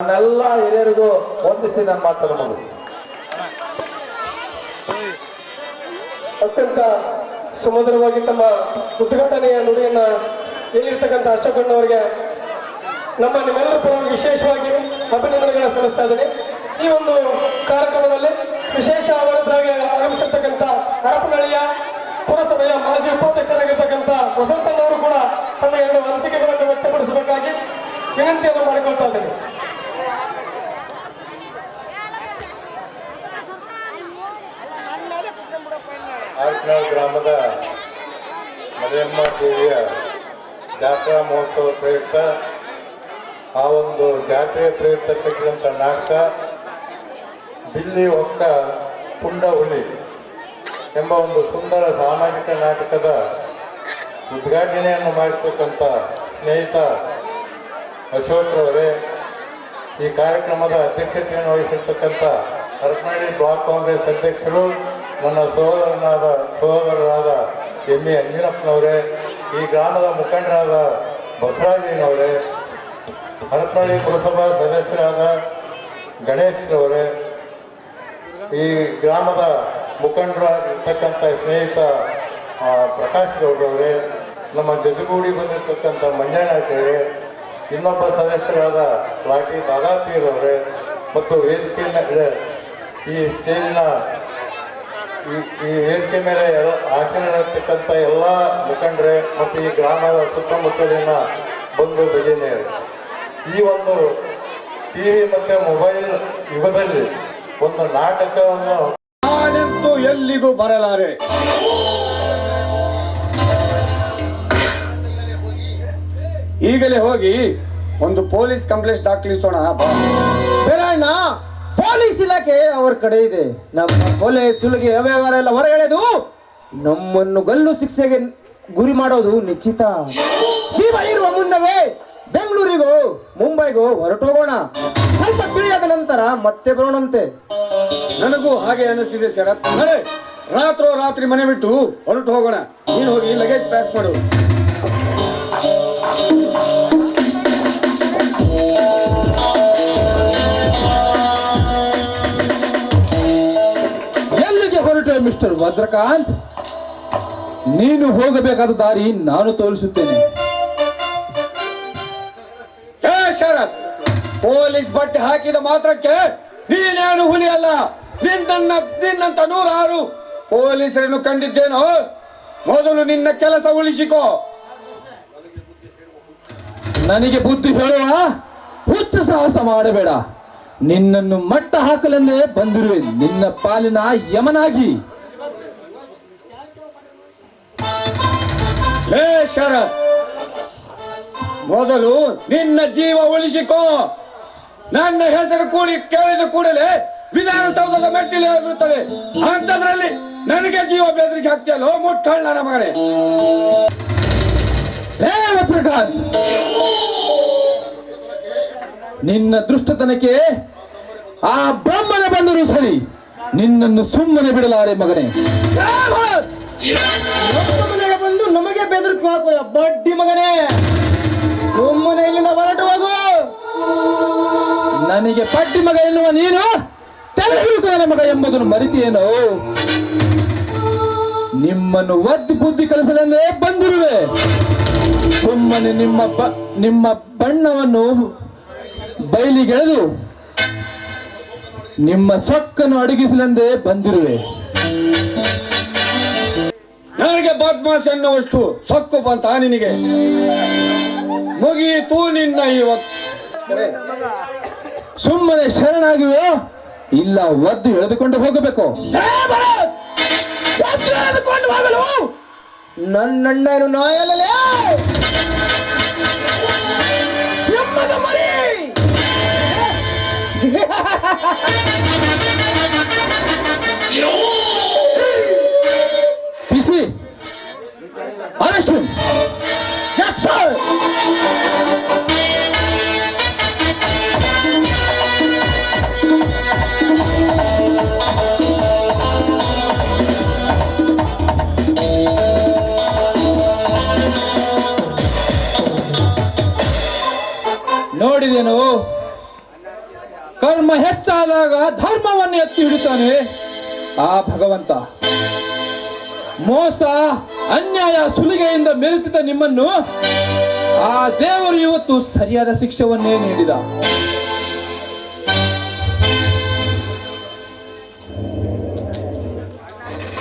ನನ್ನೆಲ್ಲ ಹಿರಿಯರಿಗೂ ವಂದಿಸಿ ನನ್ನ ಮಾತನ್ನು ಮುಗಿಸ್ತೀನಿ. ಅತ್ಯಂತ ಸುಮಧುರವಾಗಿ ತಮ್ಮ ಉದ್ಘಾಟನೆಯ ನುಡಿಯನ್ನ ಹೇಳಿರ್ತಕ್ಕಂಥ ಅಶೋಕಣ್ಣವರಿಗೆ ನಿಮ್ಮೆಲ್ಲರ ಪರವಾಗಿ ವಿಶೇಷವಾಗಿ ಅಭಿನಂದನೆಗಳನ್ನು ಸಲ್ಲಿಸ್ತಾ ಇದ್ದೇನೆ. ಈ ಒಂದು ಕಾರ್ಯಕ್ರಮದಲ್ಲಿ ವಿಶೇಷ ಆಹ್ವಾನಿತರಾಗಿ ಆಗಮಿಸಿರ್ತಕ್ಕಂಥ ಹರಪನಹಳ್ಳಿಯ ಪುರಸಭೆಯ ಮಾಜಿ ಉಪಾಧ್ಯಕ್ಷರಾಗಿರ್ತಕ್ಕಂಥ ವಸಂತಣ್ಣವರು ಕೂಡ ತಮ್ಮ ಎರಡು ಅನಿಸಿಕೆಗಳನ್ನು ವ್ಯಕ್ತಪಡಿಸಬೇಕಾಗಿ ವಿನಂತಿಯನ್ನು ಮಾಡಿಕೊಳ್ತಾ ಇದ್ದೇನೆ. ಆರ್ಕನಾಳ್ ಗ್ರಾಮದ ಮರಿಯಮ್ಮ ದೇವಿಯ ಜಾತ್ರಾ ಮಹೋತ್ಸವ ಪ್ರಯುಕ್ತ ಆ ಒಂದು ಜಾತ್ರೆಯ ಪ್ರಯುಕ್ತ ಕಟ್ಟಿದಂಥ ನಾಟಕ ದಿಲ್ಲಿ ಒಕ್ಕ ಪುಂಡ ಹುಲಿ ಎಂಬ ಒಂದು ಸುಂದರ ಸಾಮಾಜಿಕ ನಾಟಕದ ಉದ್ಘಾಟನೆಯನ್ನು ಮಾಡಿರ್ತಕ್ಕಂಥ ಸ್ನೇಹಿತ ಅಶೋಕ್ರವರೇ, ಈ ಕಾರ್ಯಕ್ರಮದ ಅಧ್ಯಕ್ಷತೆಯನ್ನು ವಹಿಸಿರ್ತಕ್ಕಂಥ ಹರಪನಹಳ್ಳಿ ಬ್ಲಾಕ್ ಕಾಂಗ್ರೆಸ್ ಅಧ್ಯಕ್ಷರು, ನನ್ನ ಸಹೋದರರಾದ ಎಂ.ಎ. ಅಂಜಿನಪ್ಪನವರೇ, ಈ ಗ್ರಾಮದ ಮುಖಂಡರಾದ ಬಸವರಾಜನವರೇ, ಹರಪನಹಳ್ಳಿ ಪುರಸಭಾ ಸದಸ್ಯರಾದ ಗಣೇಶ್ರವರೇ, ಈ ಗ್ರಾಮದ ಮುಖಂಡರಾಗಿರ್ತಕ್ಕಂಥ ಸ್ನೇಹಿತ ಪ್ರಕಾಶ್ ಗೌಡ್ರವರೇ, ನಮ್ಮ ಜೊತೆಗೂಡಿ ಬಂದಿರತಕ್ಕಂಥ ಮಂಜಣ್ಣವರೇ, ಇನ್ನೊಬ್ಬ ಸದಸ್ಯರಾದ ಲಾಟಿ ದಾದಾಪೀರವರೇ ಮತ್ತು ವೇದಿಕೆ ಮೇಲೆ ಈ ಸ್ಟೇಜಿನ ಈ ವೇದಿಕೆ ಮೇಲೆ ಆಸೀನರಾಗಿರ್ತಕ್ಕಂಥ ಎಲ್ಲ ಮುಖಂಡರೇ ಮತ್ತು ಈ ಗ್ರಾಮದ ಸುತ್ತಮುತ್ತಲಿನ ಬಂಧು ಭಜನೆಯರು, ಈ ಒಂದು ಟಿವಿ ಮತ್ತು ಮೊಬೈಲ್ ಯುಗದಲ್ಲಿ ಒಂದು ನಾಟಕವನ್ನು ನಾನಂತೂ ಎಲ್ಲಿಗೂ ಬರಲಾರೆ. ಈಗಲೇ ಹೋಗಿ ಒಂದು ಪೊಲೀಸ್ ಕಂಪ್ಲೇಂಟ್ ದಾಖಲಿಸೋಣ. ಬೇರಣ್ಣ, ಪೊಲೀಸ್ ಇಲಾಖೆ ಅವರ ಕಡೆ ಇದೆ. ನಮ್ಮ ಕೊಲೆ ಸುಲಿಗೆ ಅವ್ಯವಹಾರ ಎಲ್ಲ ಹೊರ ಎಳೆದು ನಮ್ಮನ್ನು ಗಲ್ಲು ಶಿಕ್ಷೆಗೆ ಗುರಿ ಮಾಡೋದು ನಿಶ್ಚಿತ. ಜೀವ ಇರುವ ಮುನ್ನವೇ ಬೆಂಗಳೂರಿಗೋ ಮುಂಬೈಗೋ ಹೊರಟೋಗೋಣ. ಸ್ವಲ್ಪ ತಿಳಿಯಾದ ನಂತರ ಮತ್ತೆ ಬರೋಣಂತೆ. ನನಗೂ ಹಾಗೆ ಅನಿಸ್ತಿದೆ ಶರತ್. ನಡೆ, ರಾತ್ರಿ ಮನೆ ಬಿಟ್ಟು ಹೊರಟು ಹೋಗೋಣ. ನೀನು ಹೋಗಿ ಲಗೇಜ್ ಪ್ಯಾಕ್ ಮಾಡು. ಎಲ್ಲಿಗೆ ಹೊರಟೆ ಮಿಸ್ಟರ್ ವಜ್ರಕಾಂತ್? ನೀನು ಹೋಗಬೇಕಾದ ದಾರಿ ನಾನು ತೋರಿಸುತ್ತೇನೆ. ಶರತ್, ಪೊಲೀಸ್ ಬಟ್ಟೆ ಹಾಕಿದ ಮಾತ್ರಕ್ಕೆ ನೀನೇನು ಹುಲಿ ಅಲ್ಲ. ನಿನ್ನಂತ 106 ಪೊಲೀಸರನ್ನು ಕಂಡಿದ್ದೇನೋ. ಮೊದಲು ನಿನ್ನ ಕೆಲಸ ಉಳಿಸಿಕೋ. ನನಗೆ ಬುದ್ಧಿ ಹೇಳುವ ಹುಚ್ಚು ಸಾಹಸ ಮಾಡಬೇಡ. ನಿನ್ನನ್ನು ಮಟ್ಟ ಹಾಕಲೆಂದೇ ಬಂದಿರುವೆ, ನಿನ್ನ ಪಾಲಿನ ಯಮನಾಗಿ. ಲೇ ಶರತ್, ಮೊದಲು ನಿನ್ನ ಜೀವ ಉಳಿಸಿಕೋ. ನನ್ನ ಹೆಸರು ಕೇಳಿದ ಕೂಡಲೇ ವಿಧಾನಸೌಧದ ಮೆಟ್ಟಿಲು ಆಗಿರುತ್ತದೆ. ಅಂತದ್ರಲ್ಲಿ ನನಗೆ ಜೀವ ಬೆದರಿಕೆ ಹಾಕ್ತಿಯಲ್ಲೋ ಮುಟ್ಟಳ್ಳ ನನ್ನ ಮಗನೇ. ಪ್ರಕಾಶ್, ನಿನ್ನ ದೃಷ್ಟತನಕ್ಕೆ ಆ ಬ್ರಹ್ಮನ ಬಂದರೂ ಸರಿ, ನಿನ್ನನ್ನು ಸುಮ್ಮನೆ ಬಿಡಲಾರೆ ಮಗನೇ. ಮನೆಗೆ ಬಂದು ನಮಗೆ ಬೆದರಿಕೆ ಹಾಕುವ ಬಡ್ಡಿ ಮಗನೇ. ಸುಮ್ಮನೆ ಇಲ್ಲಿಂದ ಹೊರಟು ಹೋಗು. ನನಗೆ ಪಡ್ಡಿ ಮಗ ಎನ್ನುವ ನೀನು ತಲೆಹುಡುಕನ ಮಗ ಎಂಬುದನ್ನು ಮರಿತಿಯೇನೋ? ನಿಮ್ಮನ್ನು ಒದ್ದು ಬುದ್ಧಿ ಕಲಿಸಲೆಂದೇ ಬಂದಿರುವೆ. ಸುಮ್ಮನೆ ನಿಮ್ಮ ಬಣ್ಣವನ್ನು ಬಯಲಿಗೆಳೆದು ನಿಮ್ಮ ಸೊಕ್ಕನ್ನು ಅಡಗಿಸಲೆಂದೇ ಬಂದಿರುವೆ. ನನಗೆ ಬದ್ಮಾಶ್ ಅನ್ನುವಷ್ಟು ಸೊಕ್ಕು ಬಂತ ನಿನಗೆ? ಮುಗಿಯಿತು ನಿನ್ನ ಇವತ್ತು. ಸುಮ್ಮನೆ ಶರಣಾಗಿವೆ, ಇಲ್ಲ ಒದ್ದು ಎಳೆದುಕೊಂಡು ಹೋಗಬೇಕು. ನನ್ನಣ್ಣನು ನಾಯಲೇ ಬಿಸಿ ಅರೆಸ್ಟ್. ನೋಡಿದೇನು ಕರ್ಮ ಹೆಚ್ಚಾದಾಗ ಧರ್ಮವನ್ನು ಎತ್ತಿ ಹಿಡಿತಾನೆ ಆ ಭಗವಂತ. ಮೋಸ ಅನ್ಯಾಯ ಸುಲಿಗೆಯಿಂದ ಮೆರೆತಿದ್ದ ನಿಮ್ಮನ್ನು ಆ ದೇವರು ಇವತ್ತು ಸರಿಯಾದ ಶಿಕ್ಷೆಯನ್ನೇ ನೀಡಿದ.